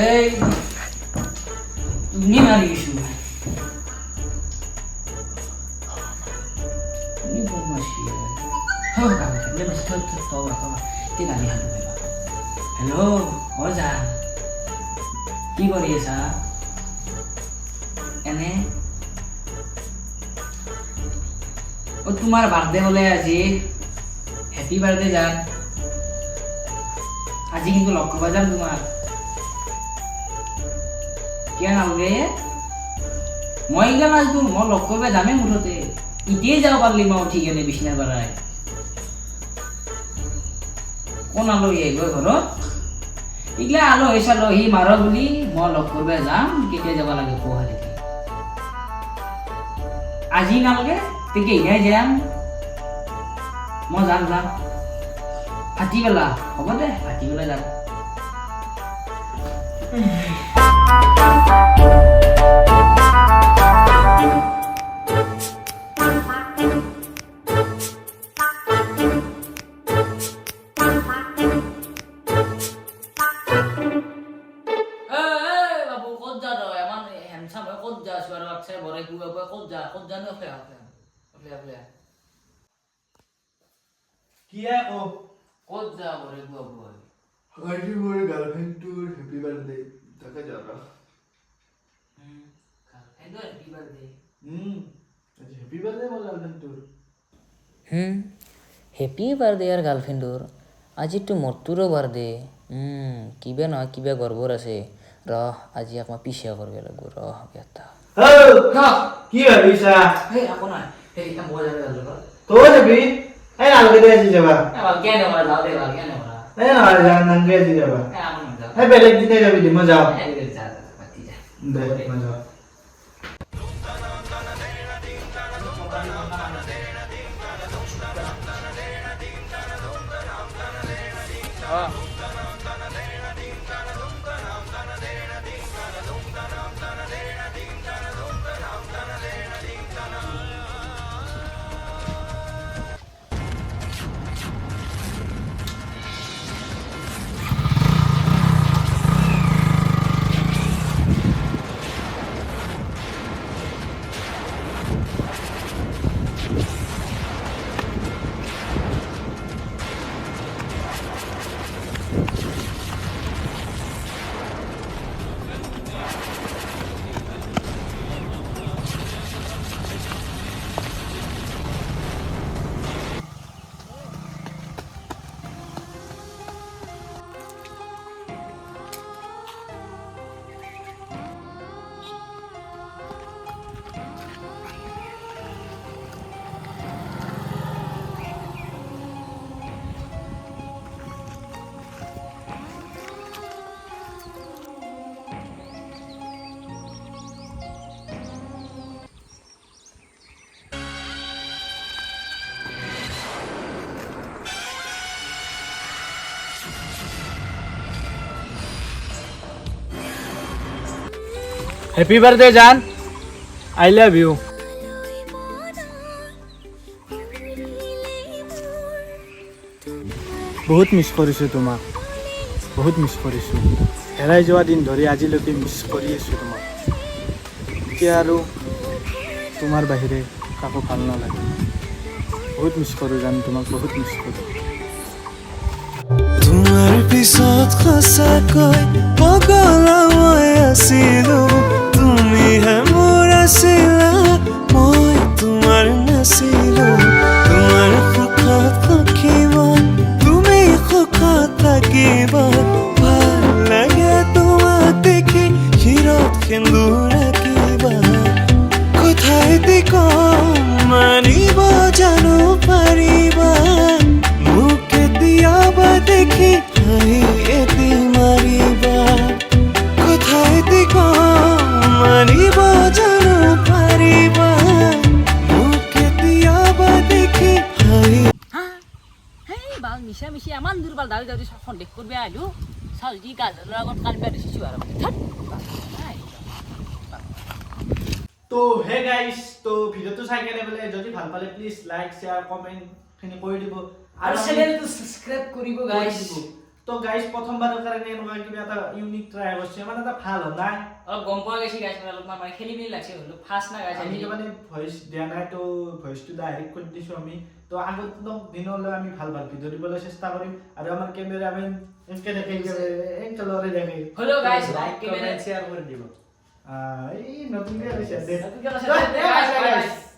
এই তুমি মারি গেছো তুমি বদমাশি হো কাম নে বস তো তে গালি হালু হ্যালো ওজা কি কৰি আছা এনে ও তোমার বার্থডে হলে আজি হ্যাপি বার্থডে জান আজি কিন্তু লক্ষ্য বাজাম তোমার কেন আলগে মই গান আজ তুমি মই লগ করবে যামে মুঠতে ইতেই যাব পারলি মা উঠি গেলে বিছনা বাড়ায় কোন আলো এই গো ঘর ইগলা আলো এসালো হি মারো বলি মই লগ করবে যাম কেটে যাব লাগে কোহা দেখি আজি নালগে তেকে ইনাই যাম মই যাম যাম ফাটিবেলা হ'ব দে ফাটিবেলা যাম কিয়া কো ক'ত যাব রে বাবু আজি মোৰ গাৰ্লফ্ৰেন্ডটোৰ হ্যাপি বাৰ্থডে তাকে যাবা গাৰ্লফ্ৰেন্ড হ্যাপি বাৰ্থডে আজি হ্যাপি বাৰ্থডে মোৰ গাৰ্লফ্ৰেন্ডটোৰ হেপি বাৰ্থডে আৰ গাৰ্লফ্ৰেন্ডৰ আজিতো মৰটোৰো বাৰ্থডে কিবা নহয় কিবা গৰ্বৰ আছে ৰহ আজি একমাহ পিছে কৰিব লাগিব ৰহ বেটা কি ভাবিছা এই আকো নাই এই এটা মই যাবে যাবা তই যাবি এই নালগে দে আজি যাবা এবার কেন ওরা যাও দে কেন ওরা এই নহয় যান নালগে আজি যাবা আমি যাও এই বেলেগ দিনে যাবি দে মই যাওঁ এই যা যা পাতি যা দে মই যাওঁ হ্যাপি বার্থডে জান আই লাভ ইউ বহুত মিছ কৰিছোঁ তোমাক বহুত মিছ কৰিছোঁ হেৰাই যোৱা দিন ধৰি আজিলৈকে মিছ কৰি আছোঁ তোমাক এতিয়া আৰু তোমাৰ বাহিৰে কাকো ভাল নালাগে বহুত মিছ কৰোঁ জান তোমাক বহুত মিছ কৰোঁ তোমাৰ পিছত সঁচাকৈ পগলা মই আছিলোঁ তুমিহে মোৰ আছিলা মই তোমাৰ নাছিলোঁ তোমাৰ সুখত সখিবা তুমি সুখত থাকিবা ভাল লাগে তোমাক দেখি শিৰত সেন্দুৰ ৰাখিবা কথাইদি কম মানিব জানো পাৰিবা মোক কেতিয়াবা দেখি হাঁহি এটি মাৰিবা কথাইদি কম মানিব জানো পাৰিবা মোক কেতিয়াবা দেখি হাঁহি হেই বাল মিছা মিছি আমান দূৰ বাল দালি দালি সন্দেহ কৰিব আহিলোঁ চালজি গাজৰৰ আগত কান্দিব দিছোঁ আৰু তো হে গাইস তো ভিডিওটো চাই কেনে বলে যদি ভাল পালে প্লিজ লাইক শেয়ার কমেন্ট খিনি কৰি দিব আৰু চ্যানেলটো সাবস্ক্ৰাইব কৰিব গাইস তো গাইজ প্ৰথমবাৰৰ কাৰণে এনেকুৱা কিবা এটা ইউনিক ট্ৰাই কৰিছে মানে এটা ভাল হয় নাই অলপ গম পোৱা গৈছে গাইছ মানে অলপমান মানে খেলি মেলি লাগছে হ'লো ফাৰ্ষ্ট না গাইছ আমি মানে ভইচ দিয়া নাই তো ভইচটো ডাইৰেক্ট কৰি দিছোঁ আমি তো আগত দিনলৈ আমি ভাল ভাল ভিডিঅ' দিবলৈ চেষ্টা কৰিম আৰু আমাৰ কেমেৰামেন এনেকৈ এনেকৈ লৰে দেখে হ'লো গাইছ লাইক কমেন্ট শেয়াৰ কৰে দিব এই নতুনকৈ হৈছে দে নতুনকৈ কৈছে, গাইছ, গাইছ।